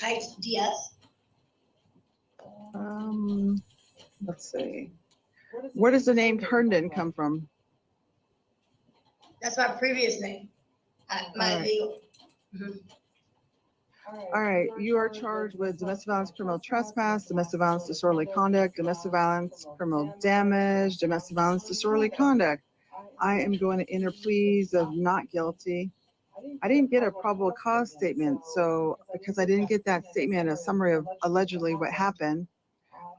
Kites Diaz. Let's see. Where does the name Herndon come from? That's my previous name. My Alright. legal. Mhm. All right, you are charged with domestic violence, criminal trespass, domestic violence, disorderly conduct, domestic violence, criminal damage, domestic violence, disorderly conduct. I am going to enter pleas of not guilty. I didn't get a probable cause statement, so because I didn't get that statement, a summary of allegedly what happened,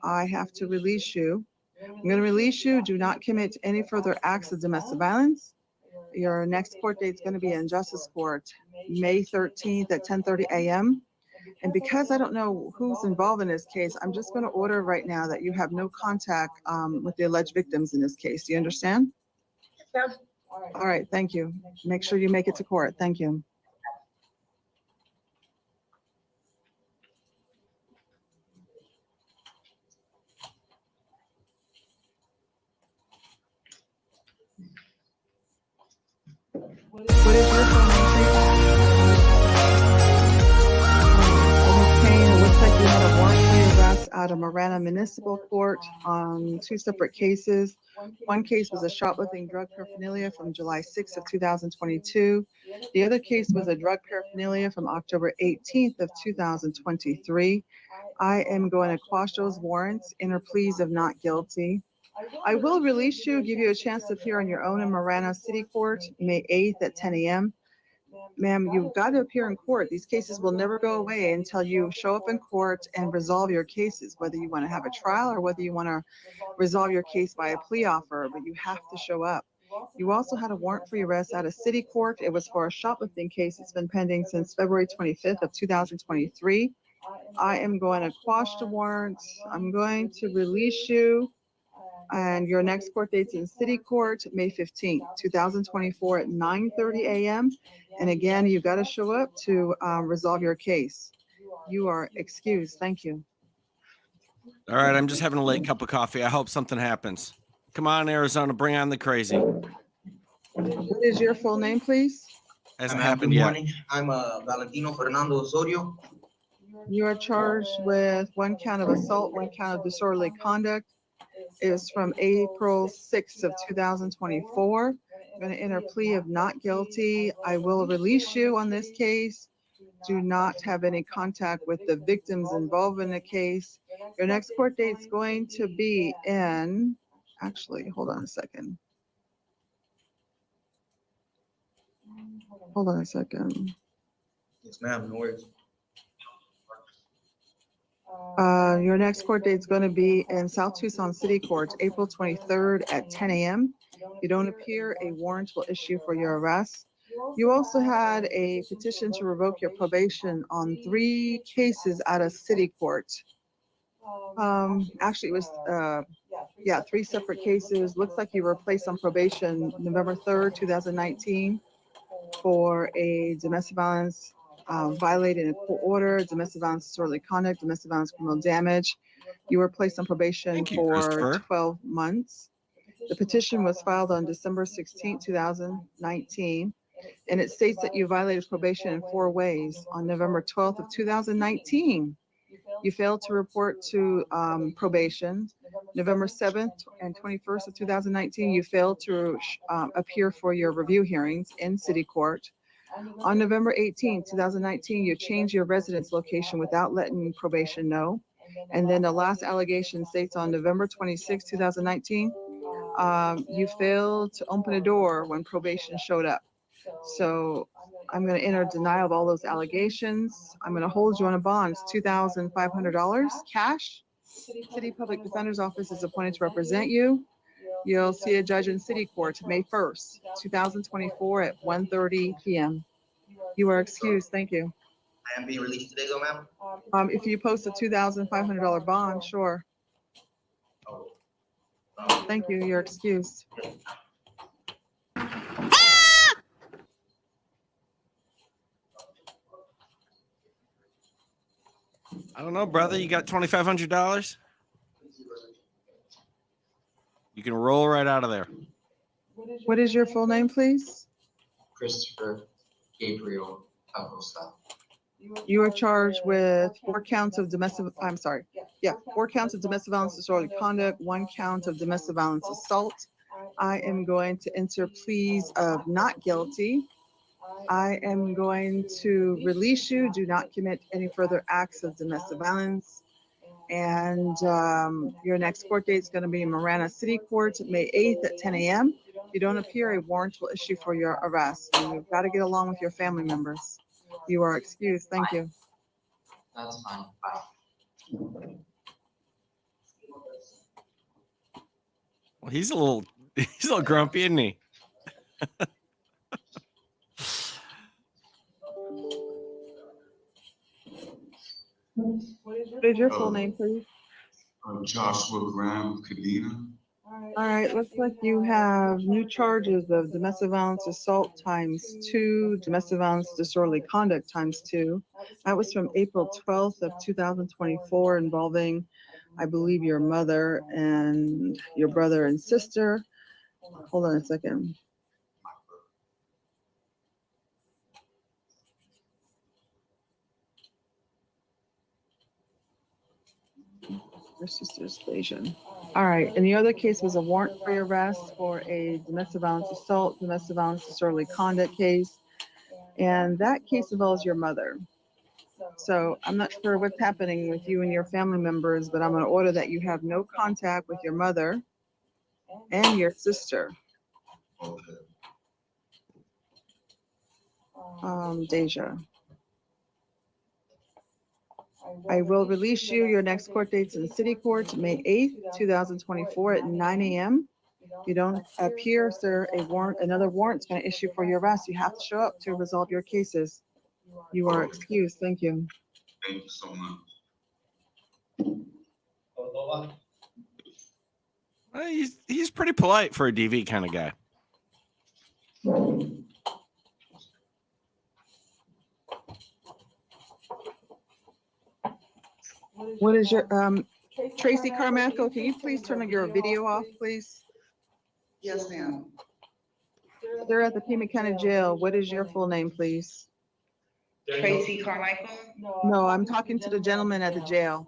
I have to release you. I'm going to release you. Do not commit any further acts of domestic violence. Your next court date is going to be in Justice Court, May 13th at 10:30 a.m. And because I don't know who's involved in this case, I'm just going to order right now that you have no contact with the alleged victims in this case. Do you understand? Ma'am. All right, thank you. Make sure you make it to court. Thank you. What is your phone number? Okay, it looks like you had a warrant for arrest out of Marana Municipal Court on two separate cases. One case was a shoplifting drug paraphernalia from July 6th of 2022. The other case was a drug paraphernalia from October 18th of 2023. I am going to quash those warrants, enter pleas of not guilty. I will release you, give you a chance to appear on your own in Marana City Court, May 8th at 10 a.m. Ma'am, you've got to appear in court. These cases will never go away until you show up in court and resolve your cases, whether you want to have a trial or whether you want to resolve your case by a plea offer, but you have to show up. You also had a warrant for your arrest out of city court. It was for a shoplifting case. It's been pending since February 25th of 2023. I am going to quash the warrants. I'm going to release you. And your next court date's in City Court, May 15th, 2024 at 9:30 a.m. And again, you got to show up to resolve your case. You are excused. Thank you. All right, I'm just having a late cup of coffee. I hope something happens. Come on, Arizona, bring on the crazy. What is your full name, please? Hasn't Good happened yet. morning. I'm Valentino Fernando Osorio. You are charged with one count of assault, one count of disorderly conduct. It was from April 6th of 2024. I'm going to enter a plea of not guilty. I will release you on this case. Do not have any contact with the victims involved in the case. Your next court date is going to be in, actually, hold on a second. Hold on a second. Yes, ma'am. No worries. Your next court date is going to be in South Tucson City Court, April 23rd at 10 a.m. If you don't appear, a warrant will issue for your arrest. You also had a petition to revoke your probation on 3 cases out of city court. Actually, it was, 3 separate cases. Looks like you were placed on probation November 3rd, 2019 for a domestic violence violating a court order, domestic violence disorderly conduct, domestic violence criminal damage. You were placed on probation Thank you, for Christopher. 12 months. The petition was filed on December 16, 2019, and it states that you violated probation in 4 ways. On November 12th of 2019, you failed to report to probation. November 7th and 21st of 2019, you failed to appear for your review hearings in city court. On November 18, 2019, you changed your residence location without letting probation know. And then the last allegation states on November 26, 2019, you failed to open a door when probation showed up. So I'm going to enter denial of all those allegations. I'm going to hold you on a bond. It's $2,500 cash. City Public Defender's Office is appointed to represent you. You'll see a judge in City Court May 1st, 2024 at 1:30 p.m. You are excused. Thank you. I am being released today, though, ma'am. If you post a $2,500 bond, sure. Oh. Thank you. You're excused. I don't know, brother. You got $2,500? You can roll right out of there. What is your full name, please? Christopher Gabriel Acosta. You are charged with 4 counts of domestic, I'm sorry, 4 counts of domestic violence, disorderly conduct, 1 count of domestic violence assault. I am going to enter pleas of not guilty. I am going to release you. Do not commit any further acts of domestic violence. And your next court date is going to be in Marana City Court, May 8th at 10 a.m. If you don't appear, a warrant will issue for your arrest. And you've got to get along with your family members. You are excused. Thank you. That's fine. Bye. Well, he's a little grumpy, isn't he? What is your full name, please? Joshua Graham Cadena. All right, looks like you have new charges of domestic violence assault ×2, domestic violence disorderly conduct ×2. That was from April 12th of 2024 involving, I believe, your mother and your brother and sister. Hold on a second. Your sister's lesion. All right, and the other case was a warrant for your arrest for a domestic violence assault, domestic violence disorderly conduct case. And that case involves your mother. So I'm not sure what's happening with you and your family members, but I'm going to order that you have no contact with your mother and your sister, Okay. Deja. I will release you. Your next court date's in City Court, May 8th, 2024 at 9 a.m. If you don't appear, sir, another warrant's going to issue for your arrest. You have to show up to resolve your cases. You are excused. Thank you. Thank you so much. Well, he's pretty polite for a DV kind of guy. What is your, Tracy Carmichael, can you please turn your video off, please? Yes, ma'am. They're at the Pima County Jail. What is your full name, please? Tracy Carmichael? No, I'm talking to the gentleman at the jail.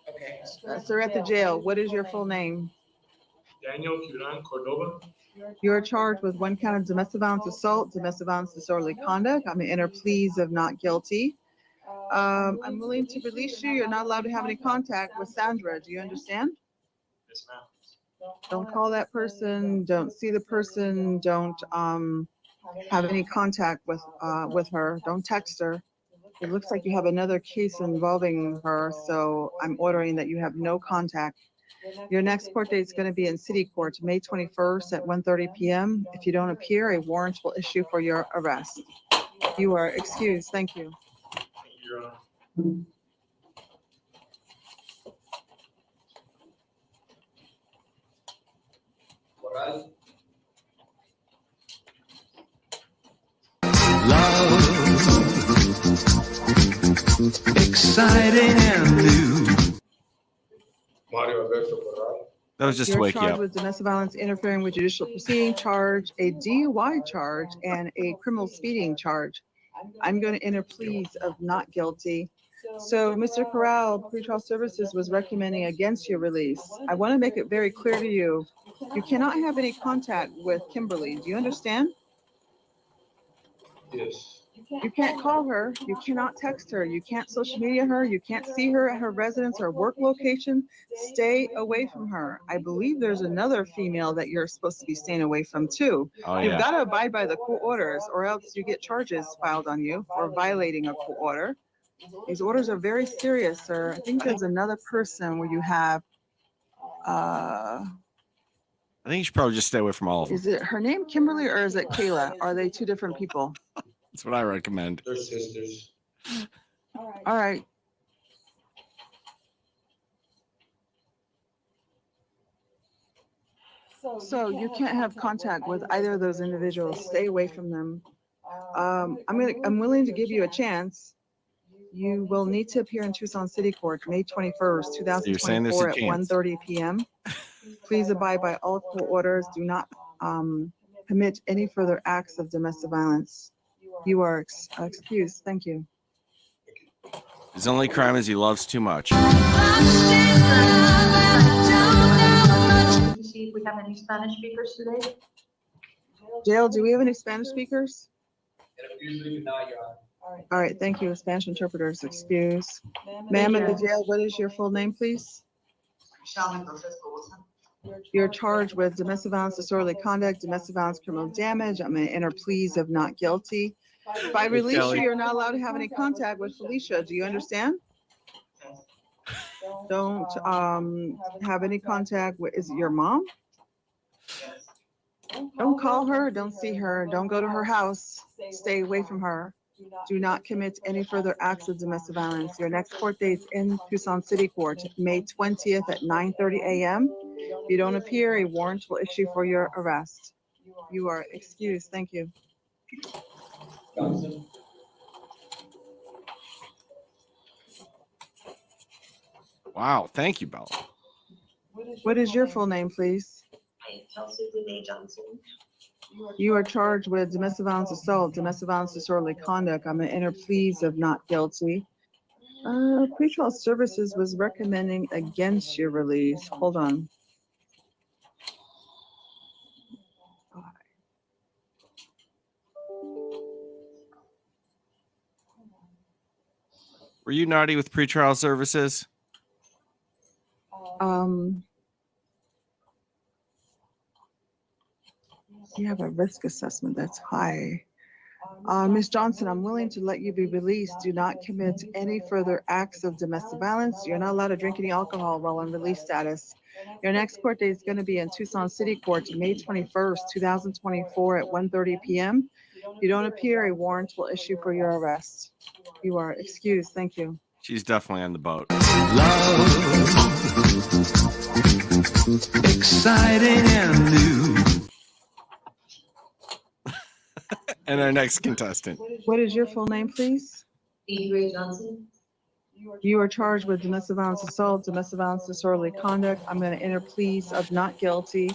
Okay. Sir, at the jail, what is your full name? Daniel Curan Cordova. You're charged with 1 count of domestic violence assault, domestic violence disorderly conduct. I'm gonna enter pleas of not guilty. I'm willing to release you. You're not allowed to have any contact with Sandra. Do you understand? Yes, ma'am. Don't call that person. Don't see the person. Don't have any contact with her. Don't text her. It looks like you have another case involving her, so I'm ordering that you have no contact. Your next court date is going to be in City Court, May 21st at 1:30 p.m. If you don't appear, a warrant will issue for your arrest. You are excused. Thank you. Thank you, Your Honor. Exciting and new. Mario Alberto Corral. That was just to You're wake you charged up. with domestic violence interfering with judicial proceeding charge, a DUI charge, and a criminal speeding charge. I'm going to enter pleas of not guilty. So Mr. Corral, pretrial services was recommending against your release. I want to make it very clear to you, you cannot have any contact with Kimberly. Do you understand? Yes. You can't call her, you cannot text her, you can't social media her, you can't see her at her residence or work location. Stay away from her. I believe there's another female that you're supposed to be staying away from too. Oh, You've yeah. got to abide by the court orders or else you get charges filed on you for violating a court order. These orders are very serious, sir. I think there's another person where you have, I think you should probably just stay away from all of them. is it her name Kimberly or is it Kayla? Are they two different people? That's what I recommend. They're sisters. All right. So you can't have contact with either of those individuals. Stay away from them. I'm willing to give you a chance. You will need to appear in Tucson City Court, May 21st, You're saying there's 2024 a at chance. 1:30 p.m. Please abide by all court orders. Do not commit any further acts of domestic violence. You are excused. Thank you. His only crime is he loves too much. To see if we have any Spanish speakers today. Jail, do we have any Spanish speakers? It appears we do not, Your Honor. All right, thank you. Spanish interpreters excused. Ma'am at the jail, what is your full name, please? Shalman Francisco Wilson. You're charged with domestic violence, disorderly conduct, domestic violence, criminal damage. I'm gonna enter pleas of not guilty. If I release you, Kelly. you're not allowed to have any contact with Felicia. Do you understand? Don't, have any contact with, is it your mom? Don't call her, don't see her, don't go to her house. Stay away from her. Do not commit any further acts of domestic violence. Your next court date's in Tucson City Court, May 20th at 9:30 a.m. If you don't appear, a warrant will issue for your arrest. You are excused. Thank you. Johnson. Wow. Thank you, Bella. What is your full name, please? Hi, Chelsea Dene Johnson. You are charged with domestic violence assault, domestic violence disorderly conduct. I'm gonna enter pleas of not guilty. Pretrial services was recommending against your release. Hold on. Were you naughty with pretrial services? You have a risk assessment that's high. Ms. Johnson, I'm willing to let you be released. Do not commit any further acts of domestic violence. You're not allowed to drink any alcohol while on release status. Your next court date is going to be in Tucson City Court, May 21st, 2024 at 1:30 p.m. If you don't appear, a warrant will issue for your arrest. You are excused. Thank you. She's definitely on the boat. Love, exciting and new. And our next contestant. What is your full name, please? Edie Ray Johnson. You are charged with domestic violence assault, domestic violence disorderly conduct. I'm going to enter pleas of not guilty.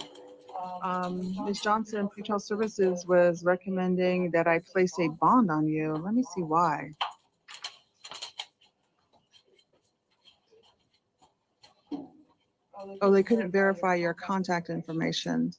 Ms. Johnson, pretrial services was recommending that I place a bond on you. Let me see why. Oh, they couldn't verify your contact information.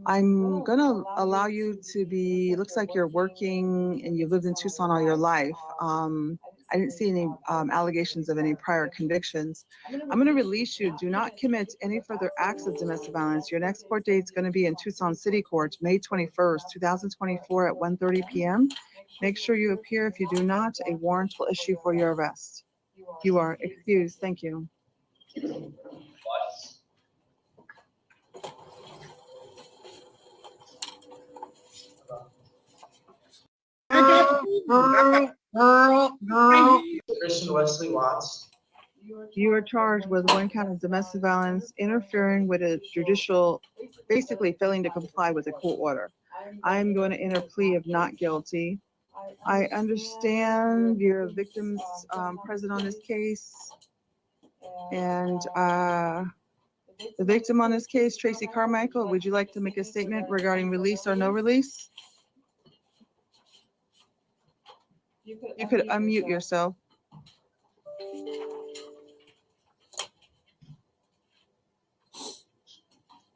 I'm gonna allow you to be, looks like you're working and you've lived in Tucson all your life. I didn't see any allegations of any prior convictions. I'm gonna release you. Do not commit any further acts of domestic violence. Your next court date is gonna be in Tucson City Court, May 21st, 2024 at 1:30 p.m. Make sure you appear. If you do not, a warrant will issue for your arrest. You are excused. Thank you. Christian Wesley Watts. You are charged with 1 count of domestic violence, interfering with a judicial, basically failing to comply with a court order. I'm going to enter plea of not guilty. I understand you're a victim's present on this case. And the victim on this case, Tracy Carmichael, would you like to make a statement regarding release or no release? You could unmute yourself.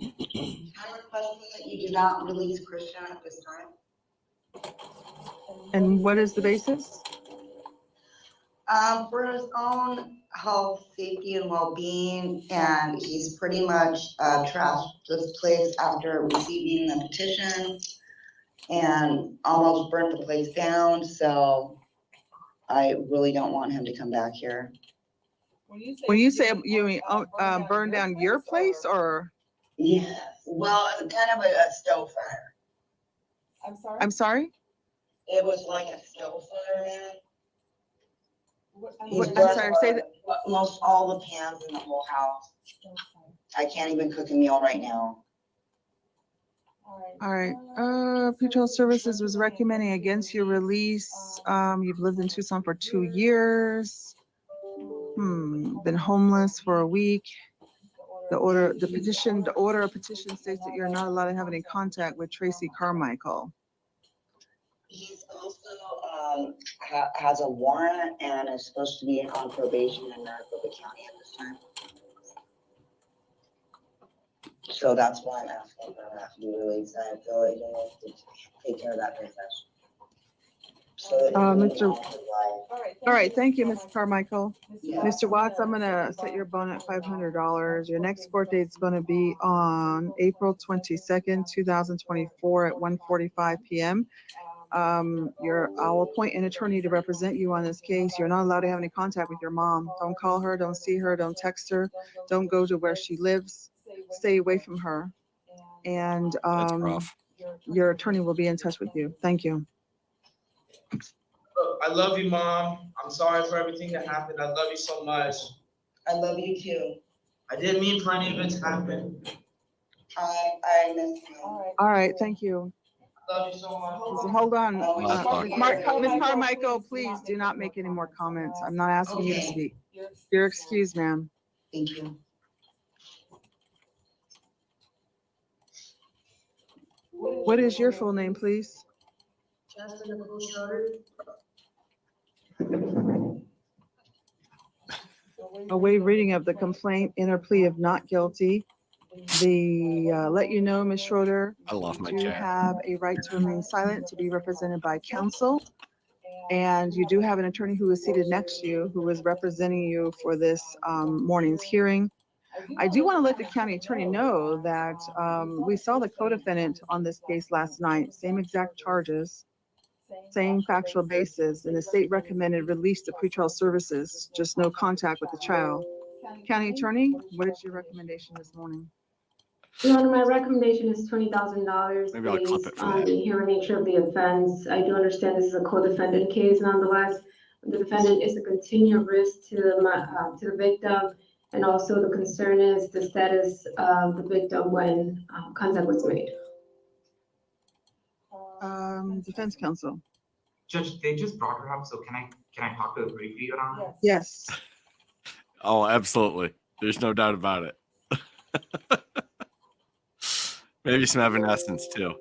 I request that you do not release Christian at this time. And what is the basis? For his own health, safety, and well-being, and he's pretty much trashed this place after receiving the petition and almost burnt the place down, so I really don't want him to come back here. When you say you mean burn down your place or? Yeah, well, it's kind of a stove fire. I'm sorry? It was like a stove fire, man. I'm sorry, say that. Most all the pans in the whole house. I can't even cook a meal right now. All right, pretrial services was recommending against your release. You've lived in Tucson for 2 years. Been homeless for a week. The order of petition states that you're not allowed to have any contact with Tracy Carmichael. He's also has a warrant and is supposed to be on probation in Maricopa County at this time. So that's why I'm asking for that to be released. I feel like they need to take care of that business. So that he can Mr. get on with his life. All right, thank you, Mrs. Carmichael. Yeah. Mr. Watts, I'm gonna set your bond at $500. Your next court date's gonna be on April 22nd, 2024 at 1:45 PM. I'll appoint an attorney to represent you on this case. You're not allowed to have any contact with your mom. Don't call her, don't see her, don't text her, don't go to where she lives. Stay away from her. And, That's rough. your attorney will be in touch with you. Thank you. Look, I love you, Mom. I'm sorry for everything that happened. I love you so much. I love you too. I didn't mean for any of it to happen. I miss you. All right, thank you. I love you so much. Hold on. Last one. Ms. Carmichael, please do not make any more comments. I'm not asking you to Okay. speak. You're excused, ma'am. Thank you. What is your full name, please? Justin Nicole Schroeder. A waive reading of the complaint, inner plea of not guilty. Let you know, Ms. Schroeder, I love my you chat. have a right to remain silent, to be represented by counsel. And you do have an attorney who is seated next to you, who is representing you for this morning's hearing. I do want to let the county attorney know that we saw the co-defendant on this case last night, same exact charges, same factual basis, and the state recommended release to pretrial services, just no contact with the child. County attorney, what is your recommendation this morning? Your Honor, my recommendation is $20,000 Maybe I'll clip it based for on that. the inherent nature of the offense. I do understand this is a co-defendant case nonetheless. The defendant is a continued risk to the victim, and also the concern is the status of the victim when contact was made. Defense counsel. Judge, they just brought her up, so can I talk to her briefly, Your Honor? Yes. Oh, absolutely. There's no doubt about it. Maybe some evanescence too.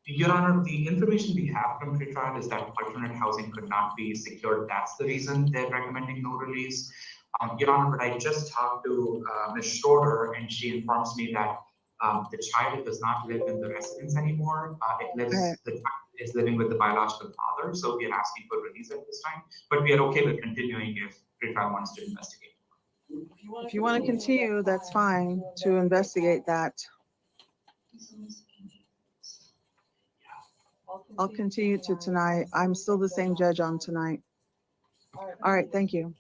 Your Honor, the information we have from pretrial is that alternate housing could not be secured. That's the reason they're recommending no release. Your Honor, but I just talked to Ms. Schroeder, and she informs me that the child does not live in the residence anymore. The child is living with the biological father, so we are asking for release at this time. But we are okay with continuing if pretrial wants to investigate. If you want to continue, that's fine to investigate that. I'll continue to tonight. I'm still the same judge on tonight. All right, thank you.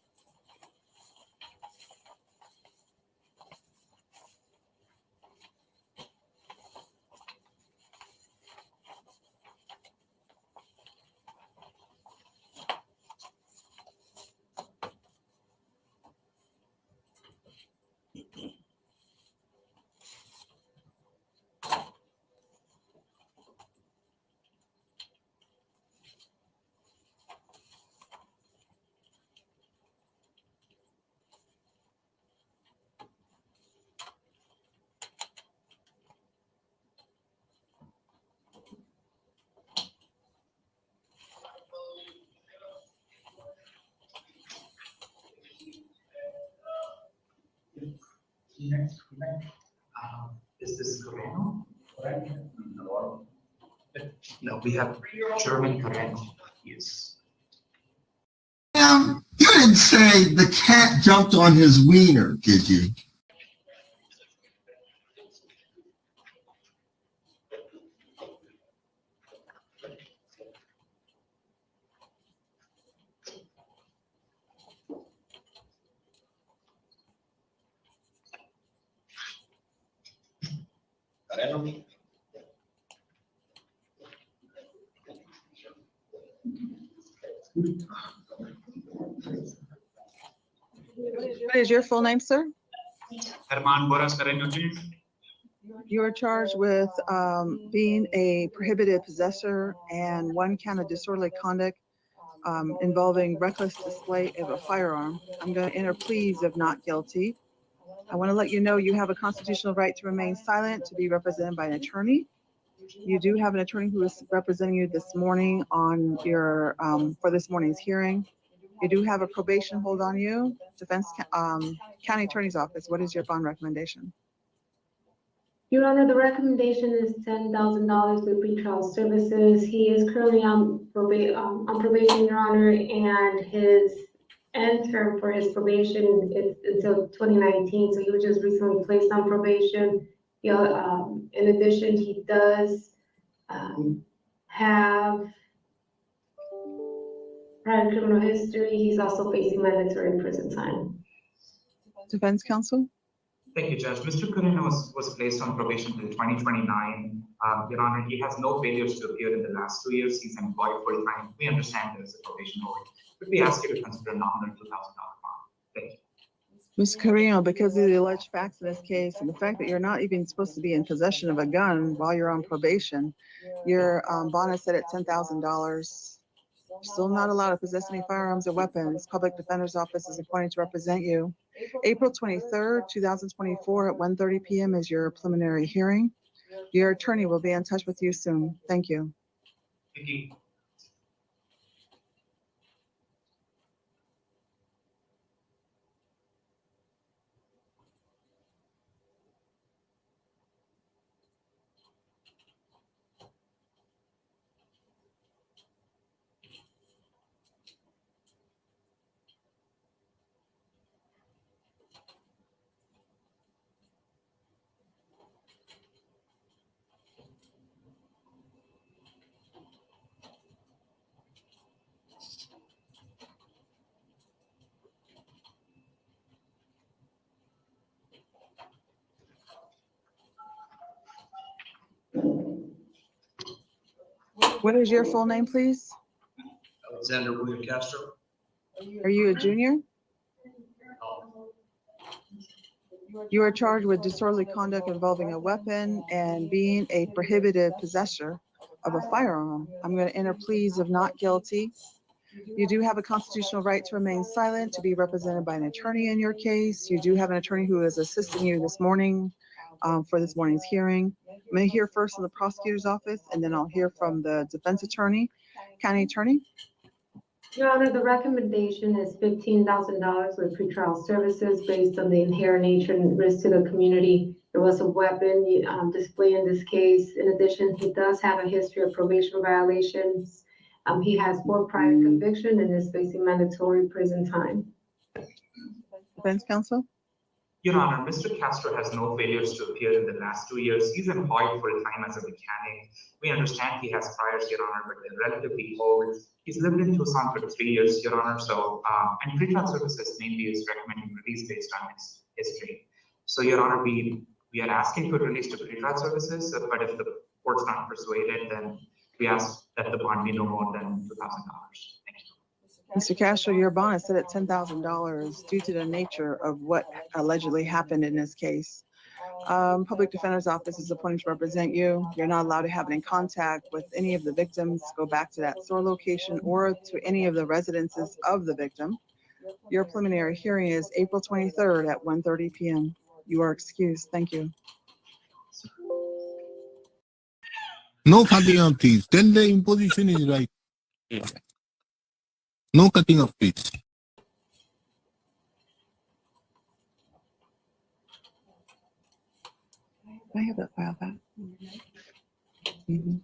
Is this Coreno? No, we have German Coreno. Yes. You didn't say the cat jumped on his wiener, did you? What is your full name, sir? Herman Boras Coreno, please. You are charged with being a prohibited possessor and 1 count of disorderly conduct involving reckless display of a firearm. I'm going to enter pleas of not guilty. I want to let you know you have a constitutional right to remain silent, to be represented by an attorney. You do have an attorney who is representing you this morning on your for this morning's hearing. You do have a probation hold on you. County Attorney's Office, what is your bond recommendation? Your Honor, the recommendation is $10,000 with pretrial services. He is currently on probation, Your Honor, and his end term for his probation is until 2019. So he was just recently placed on probation. In addition, he does have prior criminal history. He's also facing mandatory prison time. Defense counsel? Thank you, Judge. Mr. Carino was placed on probation till 2029. Your Honor, he has no failures to appear in the last 2 years. He's employed full time. We understand there is a probation hold, but we ask you to consider a nominal $2,000 bond. Thank you. Ms. Carino, because of the alleged facts in this case and the fact that you're not even supposed to be in possession of a gun while you're on probation, your bond is set at $10,000. Still not allowed to possess any firearms or weapons. Public Defender's Office is appointed to represent you. April 23rd, 2024 at 1:30 p.m. is your preliminary hearing. Your attorney will be in touch with you soon. Thank you. Thank you. What is your full name, please? Alexander William Castro. Are you a junior? You are charged with disorderly conduct involving a weapon and being a prohibited possessor of a firearm. I'm going to enter pleas of not guilty. You do have a constitutional right to remain silent, to be represented by an attorney in your case. You do have an attorney who is assisting you this morning for this morning's hearing. I'm going to hear first from the prosecutor's office, and then I'll hear from the defense attorney. County attorney? Your Honor, the recommendation is $15,000 with pretrial services based on the inherent nature and risk to the community. There was a weapon display in this case. In addition, he does have a history of probation violations. He has 4 prior convictions and is facing mandatory prison time. Defense counsel? Your Honor, Mr. Castro has no failures to appear in the last 2 years. He's employed full time as a mechanic. We understand he has priors, Your Honor, but they're relatively old. He's lived in Tucson for 3 years, Your Honor. So, and pretrial services mainly is recommending release based on his history. So, Your Honor, we are asking for release to pretrial services, but if the court's not persuaded, then we ask that the bond be no more than $2,000. Thank you. Mr. Castro, your bond is set at $10,000 due to the nature of what allegedly happened in this case. Public Defender's Office is appointed to represent you. You're not allowed to have any contact with any of the victims, go back to that store location or to any of the residences of the victim. Your preliminary hearing is April 23rd at 1:30 p.m. You are excused. Thank you. No cutting up, please. Then the imposition is right. No cutting up, please. I have that file back. Mhm.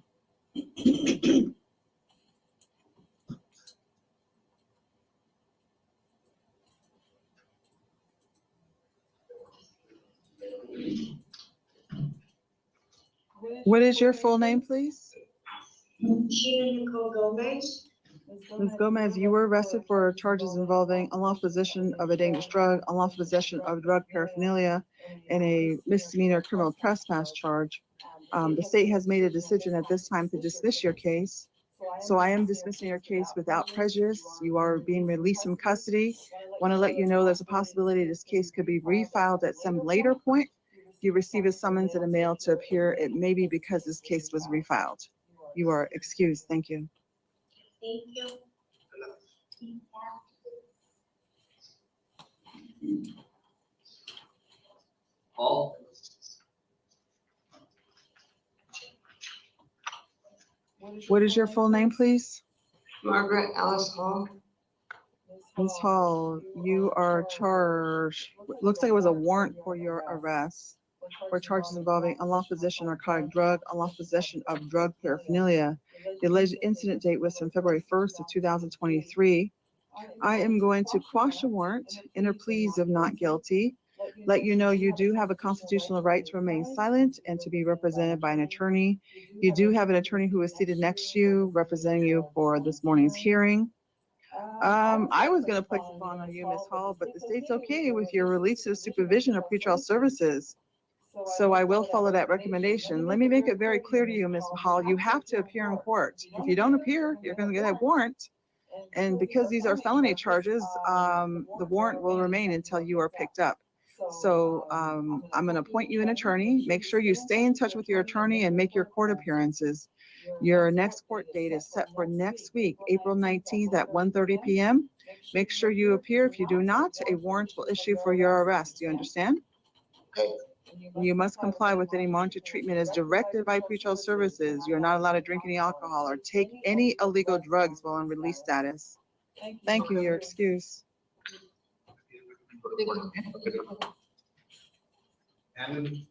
What is your full name, please? Sheena Nicole Gomez. Ms. Gomez, you were arrested for charges involving unlawful possession of a dangerous drug, unlawful possession of drug paraphernalia, and a misdemeanor criminal trespass charge. The state has made a decision at this time to dismiss your case. So I am dismissing your case without prejudice. You are being released from custody. Want to let you know there's a possibility this case could be refiled at some later point. you receive a summons in the mail to appear, it may be because this case was refiled. You are excused. Thank you. Thank you. Paul? What is your full name, please? Margaret Ellis Hall. Ms. Hall, you are charged, looks like it was a warrant for your arrest for charges involving unlawful possession of narcotic drug, unlawful possession of drug paraphernalia. The alleged incident date was from February 1st of 2023. I am going to quash a warrant, enter pleas of not guilty, let you know you do have a constitutional right to remain silent and to be represented by an attorney. You do have an attorney who is seated next to you, representing you for this morning's hearing. I was gonna place a bond on you, Ms. Hall, but the state's okay with your release to the supervision of pretrial services. So I will follow that recommendation. Let me make it very clear to you, Ms. Hall, you have to appear in court. If you don't appear, you're gonna get a warrant. And because these are felony charges, the warrant will remain until you are picked up. So I'm gonna appoint you an attorney. Make sure you stay in touch with your attorney and make your court appearances. Your next court date is set for next week, April 19th at 1:30 p.m. Make sure you appear. If you do not, a warrant will issue for your arrest. Do you understand? You must comply with any monitored treatment as directed by pretrial services. You're not allowed to drink any alcohol or take any illegal drugs while on release status. Thank you. You're excused. And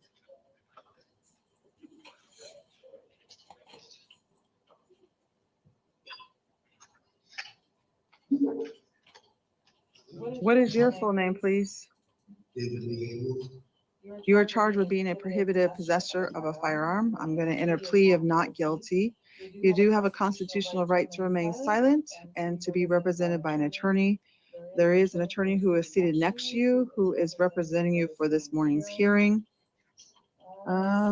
What is your full name, please? You are charged with being a prohibited possessor of a firearm. I'm going to enter plea of not guilty. You do have a constitutional right to remain silent and to be represented by an attorney. There is an attorney who is seated next to you who is representing you for this morning's hearing.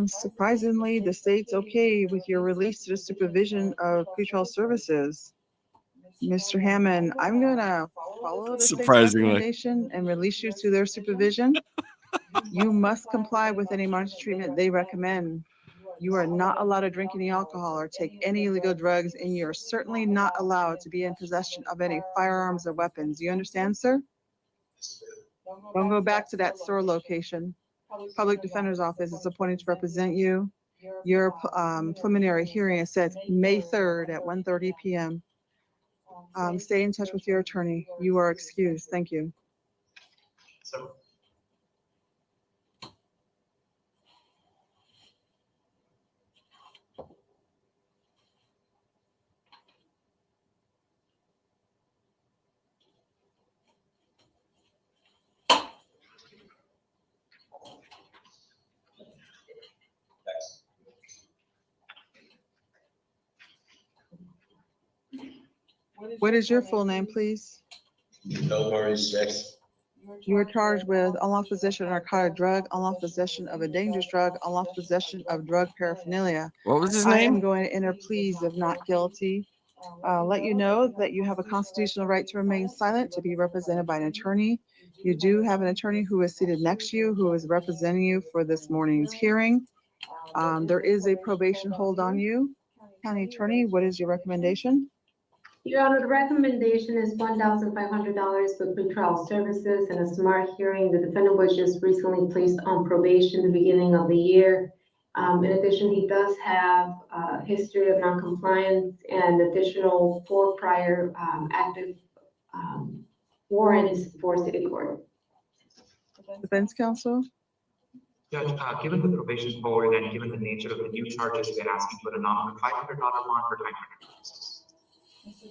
Surprisingly, the state's okay with your release to the supervision of pretrial services. Mr. Hammond, I'm gonna follow the state's Surprisingly. recommendation and release you to their supervision. You must comply with any monitored treatment they recommend. You are not allowed to drink any alcohol or take any illegal drugs, and you're certainly not allowed to be in possession of any firearms or weapons. You understand, sir? Don't go back to that store location. Public Defender's Office is appointed to represent you. Your preliminary hearing is set May 3rd at 1:30 p.m. Stay in touch with your attorney. You are excused. Thank you. So, What is your full name, please? Bill Murray, 6. You are charged with unlawful possession of narcotic drug, unlawful possession of a dangerous drug, unlawful possession of drug paraphernalia. What was his I am name? going to enter pleas of not guilty. Let you know that you have a constitutional right to remain silent, to be represented by an attorney. You do have an attorney who is seated next to you, who is representing you for this morning's hearing. There is a probation hold on you. County Attorney, what is your recommendation? Your Honor, the recommendation is $1,500 for pretrial services and a SMART hearing. The defendant was just recently placed on probation the beginning of the year. In addition, he does have a history of noncompliance and additional 4 prior active warrants for city court. Defense counsel? Judge, given the probation hold and given the nature of the new charges, we're asking for a $500 bond for time purposes.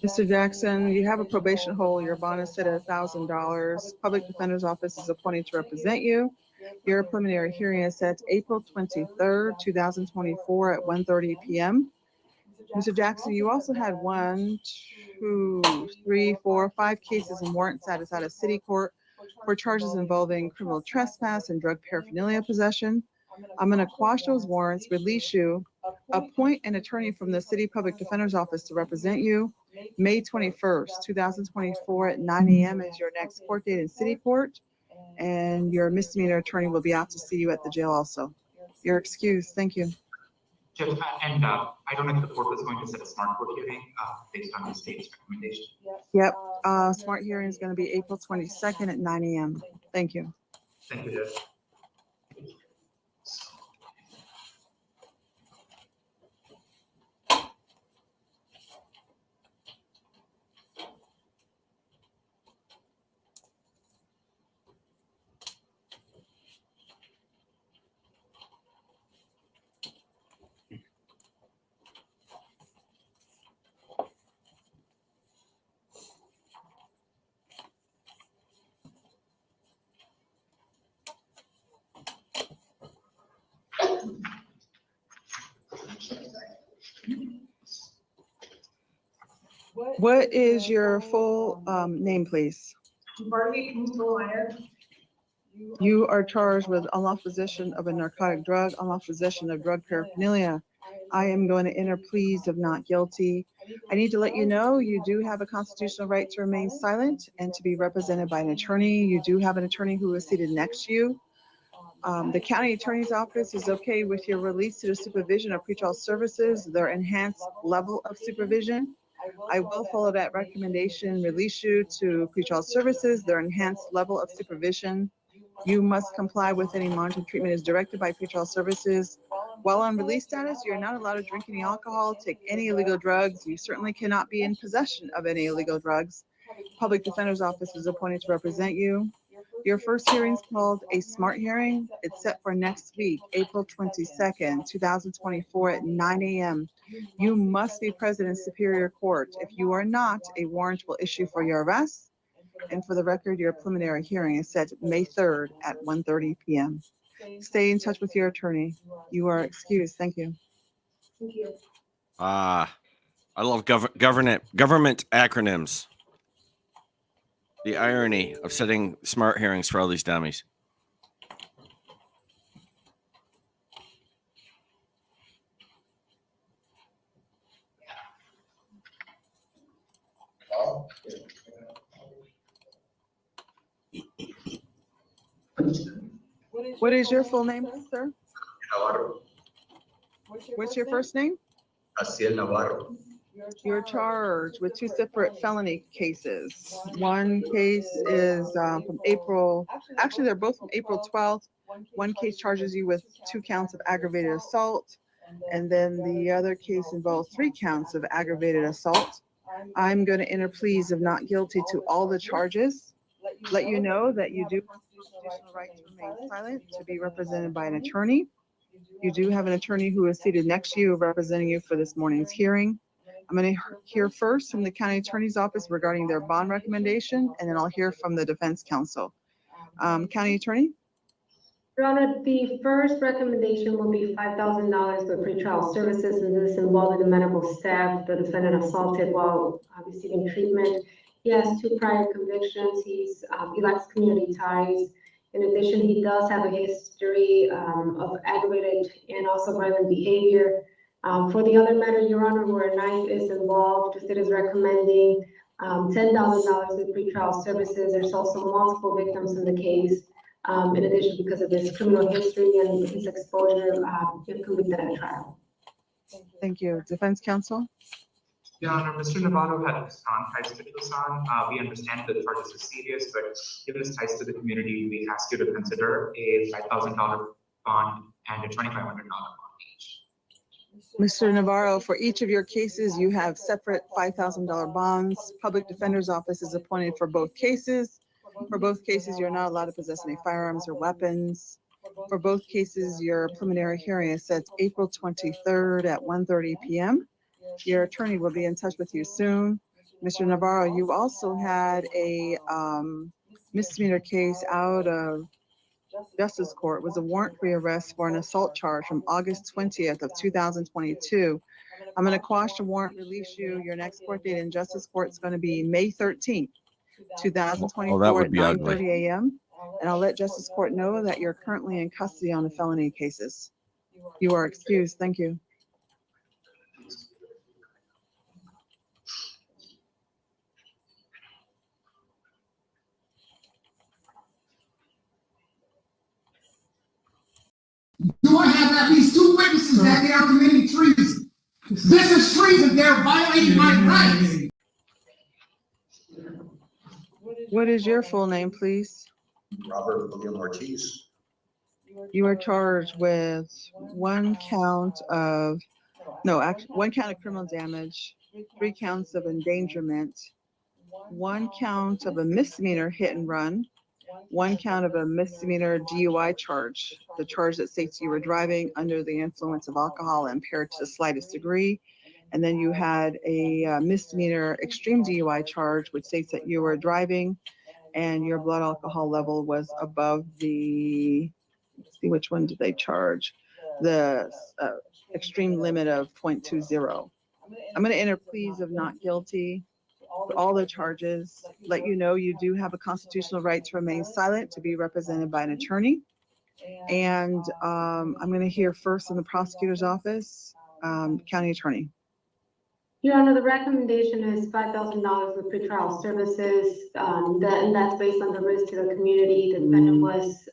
Mr. Jackson, you have a probation hold. Your bond is set at $1,000. Public Defender's Office is appointed to represent you. Your preliminary hearing is set April 23rd, 2024 at 1:30 p.m. Mr. Jackson, you also had 1, 2, 3, 4, 5 cases and warrant status out of city court for charges involving criminal trespass and drug paraphernalia possession. I'm going to quash those warrants, release you, appoint an attorney from the City Public Defender's Office to represent you. May 21st, 2024 at 9 a.m. is your next court date in city court. and your misdemeanor attorney will be out to see you at the jail also. You're excused. Thank you. Judge, and I don't know if the court is going to set a smart court hearing based on the state's recommendation. Yep, smart hearing is going to be April 22nd at 9 a.m. Thank you. Thank you, Judge. What is your full name, please? You are charged with unlawful possession of a narcotic drug, unlawful possession of drug paraphernalia. I am going to enter pleas of not guilty. I need to let you know you do have a constitutional right to remain silent and to be represented by an attorney. You do have an attorney who is seated next to you. The county attorney's office is okay with your release to the supervision of pretrial services, their enhanced level of supervision. I will follow that recommendation, release you to pretrial services, their enhanced level of supervision. You must comply with any monitoring treatment as directed by pretrial services. While on release status, you're not allowed to drink any alcohol, take any illegal drugs. You certainly cannot be in possession of any illegal drugs. Public Defender's Office is appointed to represent you. Your first hearing is called a SMART hearing. It's set for next week, April 22nd, 2024 at 9 a.m. You must be present in Superior Court. If you are not, a warrant will issue for your arrest. And for the record, your preliminary hearing is set May 3rd at 1:30 p.m. Stay in touch with your attorney. You are excused. Thank you. I love government acronyms. The irony of setting smart hearings for all these dummies. What is your full name, sir? Navarro, What's your first name? Asiel Navarro. You're charged with two separate felony cases. One case is from April, actually, they're both from April 12th. One case charges you with 2 counts of aggravated assault, and then the other case involves 3 counts of aggravated assault. I'm going to enter pleas of not guilty to all the charges. Let you know that you do have a constitutional right to remain silent, to be represented by an attorney. You do have an attorney who is seated next to you representing you for this morning's hearing. I'm going to hear first from the county attorney's office regarding their bond recommendation, and then I'll hear from the defense counsel. County attorney? Your Honor, the first recommendation will be $5,000 for pretrial services, and this involving the medical staff the defendant assaulted while receiving treatment. He has 2 prior convictions. He lacks community ties. In addition, he does have a history of aggravated and also violent behavior. For the other matter, Your Honor, where a knife is involved, the state is recommending $10,000 in pretrial services. There's also multiple victims in the case. In addition, because of his criminal history and his exposure, if convicted at trial. Thank you. Defense counsel? Your Honor, Mr. Navarro had strong ties to Tucson. We understand the charges are serious, but given his ties to the community, we ask you to consider a $5,000 bond and a $2,500 bond each. Mr. Navarro, for each of your cases, you have separate $5,000 bonds. Public Defender's Office is appointed for both cases. For both cases, you're not allowed to possess any firearms or weapons. For both cases, your preliminary hearing is set April 23rd at 1:30 p.m. Your attorney will be in touch with you soon. Mr. Navarro, you also had a misdemeanor case out of Justice Court. It was a warrant-free arrest for an assault charge from August 20th of 2022. I'm going to quash the warrant, release you. Your next court date in Justice Court is going to be May 13th, 2024 Oh, that would at be ugly. 9:30 a.m. And I'll let Justice Court know that you're currently in custody on the felony cases. You are excused. Thank you. Do I have at least 2 witnesses that they are committing treason? This is treason. They're violating my rights. What is your full name, please? Robert William Ortiz. You are charged with one count of criminal damage, 3 counts of endangerment, 1 count of a misdemeanor hit and run, 1 count of a misdemeanor DUI charge, the charge that states you were driving under the influence of alcohol impaired to the slightest degree. And then you had a misdemeanor extreme DUI charge, which states that you were driving and your blood alcohol level was above the, let's see, which one did they charge? The extreme limit of 0.20. I'm going to enter pleas of not guilty for all the charges. Let you know you do have a constitutional right to remain silent, to be represented by an attorney. And I'm going to hear first in the prosecutor's office, county attorney. Your Honor, the recommendation is $5,000 for pretrial services, and that's based on the risk to the community. The defendant was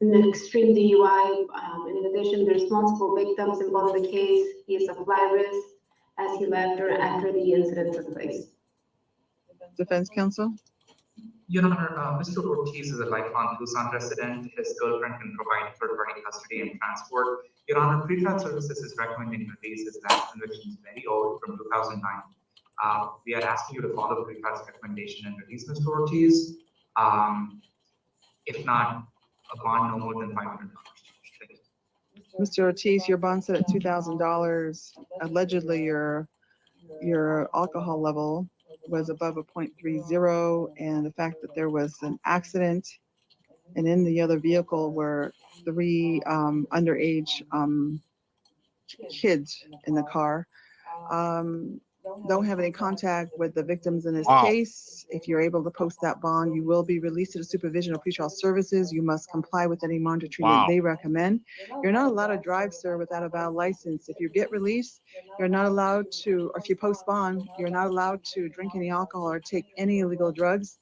in an extreme DUI. And in addition, there's multiple victims involved in the case. He is a flight risk as he left after the incident took place. Defense counsel. Your Honor, Mr. Ortiz is a lifelong Tucson resident. His girlfriend can provide third-party custody and transport. Your Honor, pretrial services is recommending release. His last conviction is very old, from 2009. We are asking you to follow pretrial's recommendation and release Mr. Ortiz. If not, a bond no more than $500. Mr. Ortiz, your bond set at $2,000. Allegedly, your alcohol level was above a 0.30, and the fact that there was an accident, and in the other vehicle were 3 underage kids in the car. Don't have any contact with the victims in this case. If you're able to post that bond, you will be released to the supervision of pretrial services. You must comply with any monitoring treatment they recommend. You're not allowed to drive, sir, without a valid license. If you get released, you're not allowed to, or if you post bond, you're not allowed to drink any alcohol or take any illegal drugs.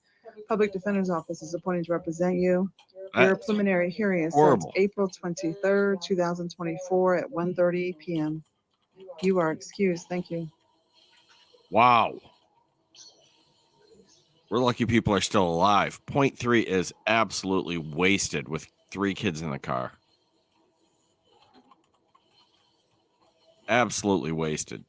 Public Defender's Office is appointed to represent you. Your preliminary hearing is set April 23rd, 2024 at 1:30 p.m. You are excused. Thank you. Wow. We're lucky people are still alive. 0.3 is absolutely wasted with 3 kids in the car. Absolutely wasted.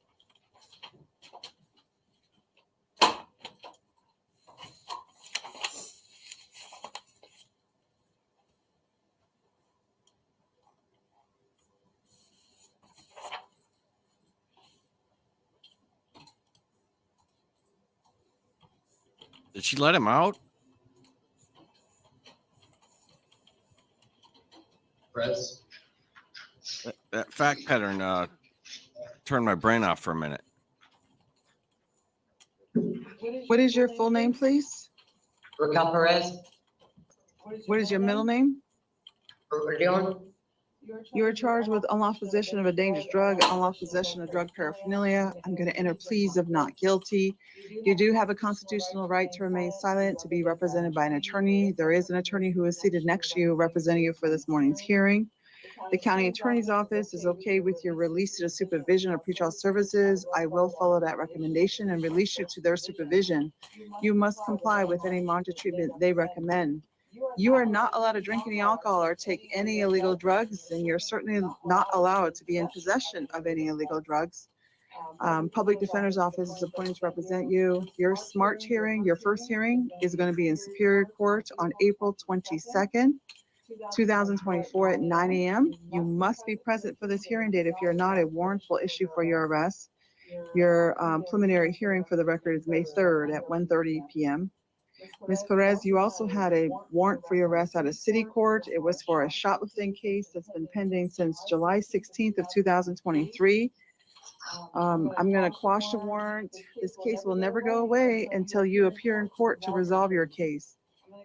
Did she let him out? Perez? That fact pattern turned my brain off for a minute. What is your full name, please? Raquel Perez? What is your middle name? Leon? You are charged with unlawful possession of a dangerous drug, unlawful possession of drug paraphernalia. I'm going to enter pleas of not guilty. You do have a constitutional right to remain silent, to be represented by an attorney. There is an attorney who is seated next to you representing you for this morning's hearing. The county attorney's office is okay with your release to the supervision of pretrial services. I will follow that recommendation and release you to their supervision. You must comply with any monitoring treatment they recommend. You are not allowed to drink any alcohol or take any illegal drugs, and you're certainly not allowed to be in possession of any illegal drugs. Public Defender's Office is appointed to represent you. Your SMART hearing, your first hearing, is going to be in Superior Court on April 22nd, 2024 at 9 a.m. You must be present for this hearing date. If you're not, a warrant will issue for your arrest. Your preliminary hearing for the record is May 3rd at 1:30 p.m. Ms. Perez, you also had a warrant for your arrest out of city court. It was for a shoplifting case that's been pending since July 16th of 2023. I'm going to quash the warrant. This case will never go away until you appear in court to resolve your case.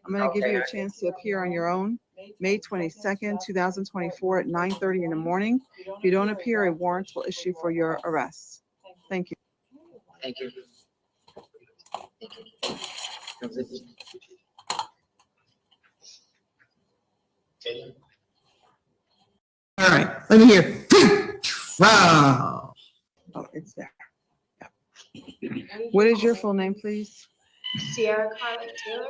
I'm going to give you a chance to appear on your own, May 22nd, 2024 at 9:30 in the morning. If you don't appear, a warrant will issue for your arrest. Thank you. Thank you. Thank you. Okay. Let me hear. Wow. Oh, it's there. Yeah. What is your full name, please? Sierra Carlet Taylor.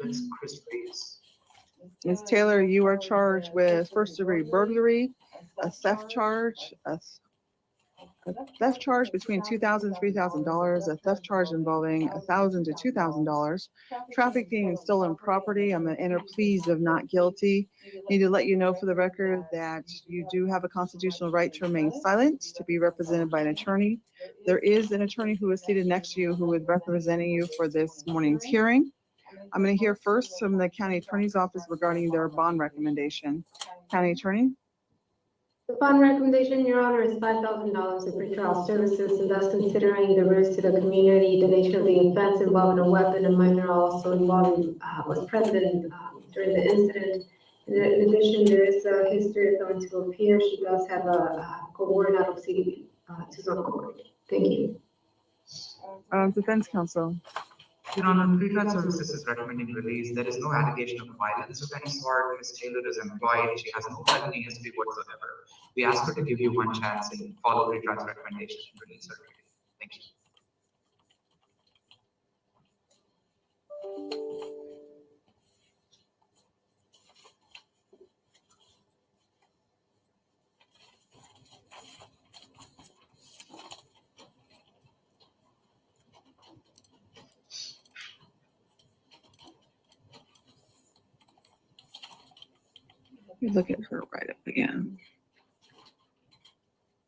That's Chris Reyes. Ms. Taylor, you are charged with first-degree burglary, a theft charge, a theft charge between $2,000 and $3,000, a theft charge involving $1,000 to $2,000, trafficking and stolen property. I'm going to enter pleas of not guilty. Need to let you know for the record that you do have a constitutional right to remain silent, to be represented by an attorney. There is an attorney who is seated next to you who is representing you for this morning's hearing. I'm going to hear first from the county attorney's office regarding their bond recommendation. County attorney? The bond recommendation, Your Honor, is $5,000 in pretrial services, and thus considering the risk to the community, the nature of the offense involving a weapon, and minor also involving, was present during the incident. In addition, there is a history of going to appear. She does have a court warrant out of city to the court. Thank you. Defense counsel. Your Honor, pretrial services is recommending release. There is no allegation of violence of any sort. Ms. Taylor is employed. She has no felony history whatsoever. We ask her to give you one chance and follow pretrial's recommendation and release her. Thank you. Let me look at her right up again.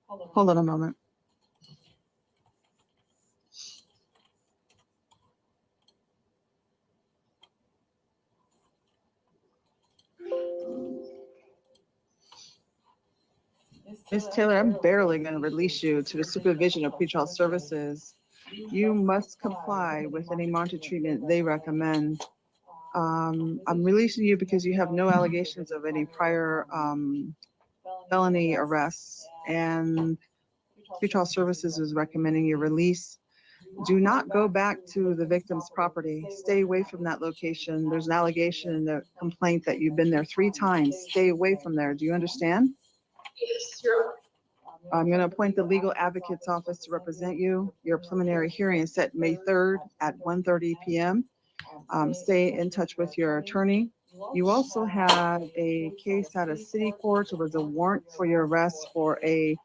Hold on a moment. Ms. Taylor, I'm barely going to release you to the supervision of pretrial services. You must comply with any monitored treatment they recommend. I'm releasing you because you have no allegations of any prior felony arrests, and pretrial services is recommending your release. Do not go back to the victim's property. Stay away from that location. There's an allegation in the complaint that you've been there 3 times. Stay away from there. Do you understand? Yes, Your Honor. I'm going to appoint the legal advocate's office to represent you. Your preliminary hearing is set May 3rd at 1:30 p.m. Stay in touch with your attorney. You also had a case out of city court. It was a warrant for your arrest for a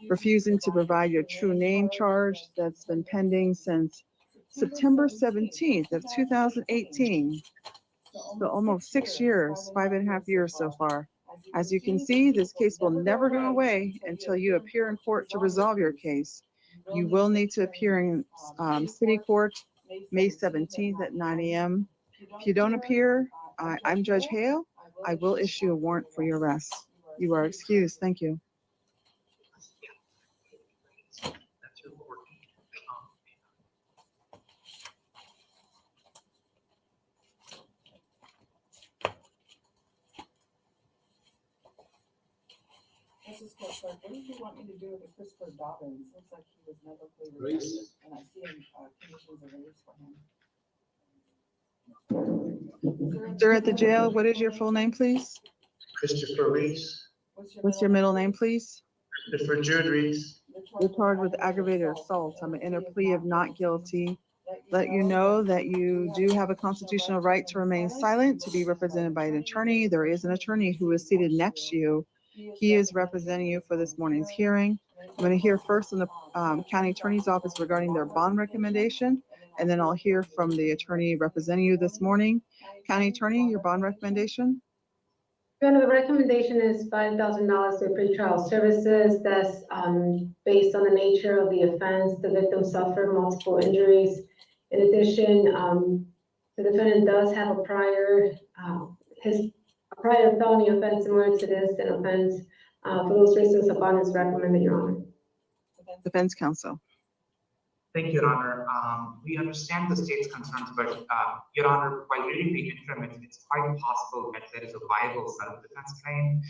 refusing to provide your true name charge that's been pending since September 17th of 2018. So almost 6 years, 5.5 years so far. As you can see, this case will never go away until you appear in court to resolve your case. You will need to appear in city court May 17th at 9 a.m. If you don't appear, I'm Judge Hale. I will issue a warrant for your arrest. You are excused. Thank you. Mrs. Clerk, what did you want me to do with Christopher Dobbins? Looks like he was never cleared, released, and I see him conditions of release for him. Sir, at the jail, what is your full name, please? Christopher Reese, What's your middle name, please? Christopher Jude Reese. You're charged with aggravated assault. I'm going to enter plea of not guilty. Let you know that you do have a constitutional right to remain silent, to be represented by an attorney. There is an attorney who is seated next to you. He is representing you for this morning's hearing. I'm going to hear first from the county attorney's office regarding their bond recommendation, and then I'll hear from the attorney representing you this morning. County attorney, your bond recommendation? Your Honor, the recommendation is $5,000 for pretrial services. That's based on the nature of the offense. The victim suffered multiple injuries. In addition, the defendant does have a prior felony offense similar to this, an offense. For those reasons, a bond is recommended, Your Honor. Defense counsel. Thank you, Your Honor. We understand the state's concerns, but Your Honor, while reading the interim, it's quite possible that there is a viable self-defense claim.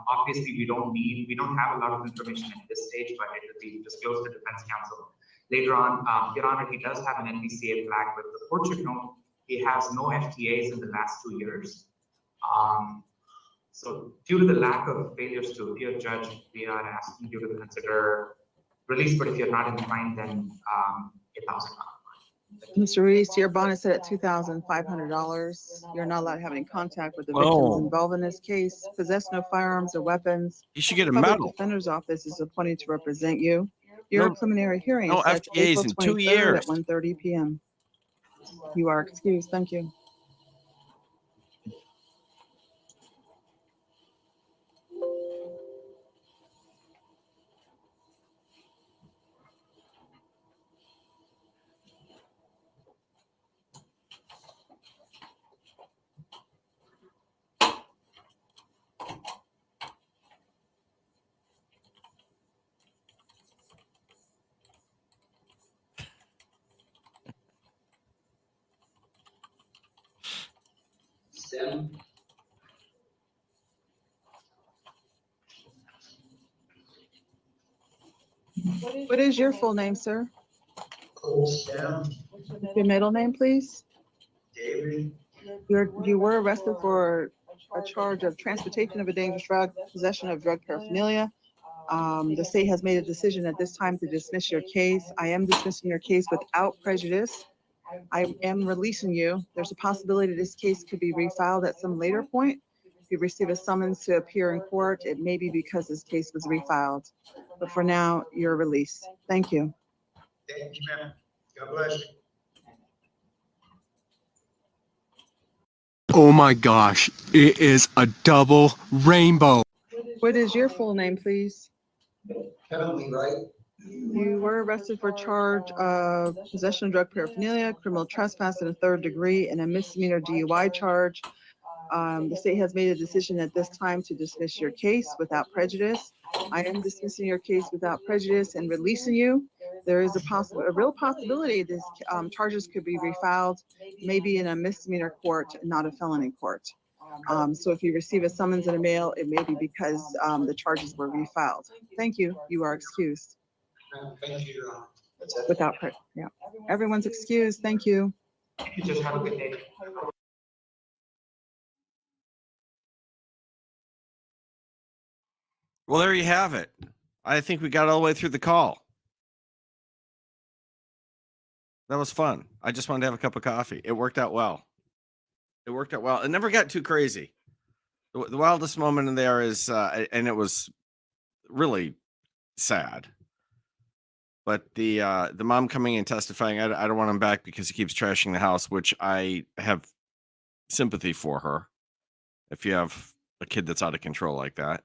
Obviously, we don't have a lot of information at this stage, but it will be disclosed to defense counsel later on. Your Honor, he does have an NBCA flag, but the court should know he has no FTAs in the last 2 years. So due to the lack of failures to appear, Judge, we are asking you to consider release, but if you're not inclined, then $1,000. Mr. Reese, your bond is set at $2,500. You're not allowed to have any contact with the Whoa. victims involved in this case. Possess no firearms or weapons. You should get a Public medal. Defender's Office is appointed to represent you. Your No- preliminary hearing no is set to FTAs April in 2 23rd years. at 1:30 PM. You are excused. Thank you. Sim, What is your full name, sir? Cole Stem, Your middle name, please? David, You were arrested for a charge of transportation of a dangerous drug, possession of drug paraphernalia. The state has made a decision at this time to dismiss your case. I am dismissing your case without prejudice. I am releasing you. There's a possibility this case could be refiled at some later point. If you receive a summons to appear in court, it may be because this case was refiled. But for now, you're released. Thank you. thank you, ma'am. God bless you. Oh my gosh, it is a double rainbow. What is your full name, please? Kevin Lee Wright, You were arrested for charge of possession of drug paraphernalia, criminal trespass in a third degree, and a misdemeanor DUI charge. The state has made a decision at this time to dismiss your case without prejudice. I am dismissing your case without prejudice and releasing you. There is a real possibility this charges could be refiled, maybe in a misdemeanor court, not a felony court. So if you receive a summons in the mail, it may be because the charges were refiled. Thank you. You are excused Thank you, Your Honor. That's it. without, yeah. Everyone's excused. Thank you. You just have a good day. Well, there you have it. I think we got all the way through the call. That was fun. I just wanted to have a cup of coffee. It worked out well. It worked out well. It never got too crazy. The wildest moment in there is, and it was really sad. But the mom coming and testifying, I don't want him back because he keeps trashing the house, which I have sympathy for her. If you have a kid that's out of control like that.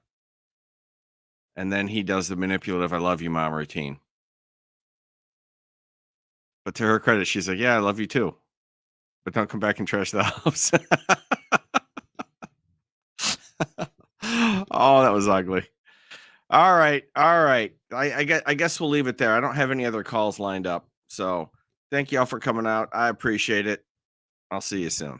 And then he does the manipulative, I love you, mom routine. But to her credit, she's like, yeah, I love you too. But don't come back and trash the house. Oh, that was ugly. All right. All right. I guess we'll leave it there. I don't have any other calls lined up. So thank you all for coming out. I appreciate it. I'll see you soon.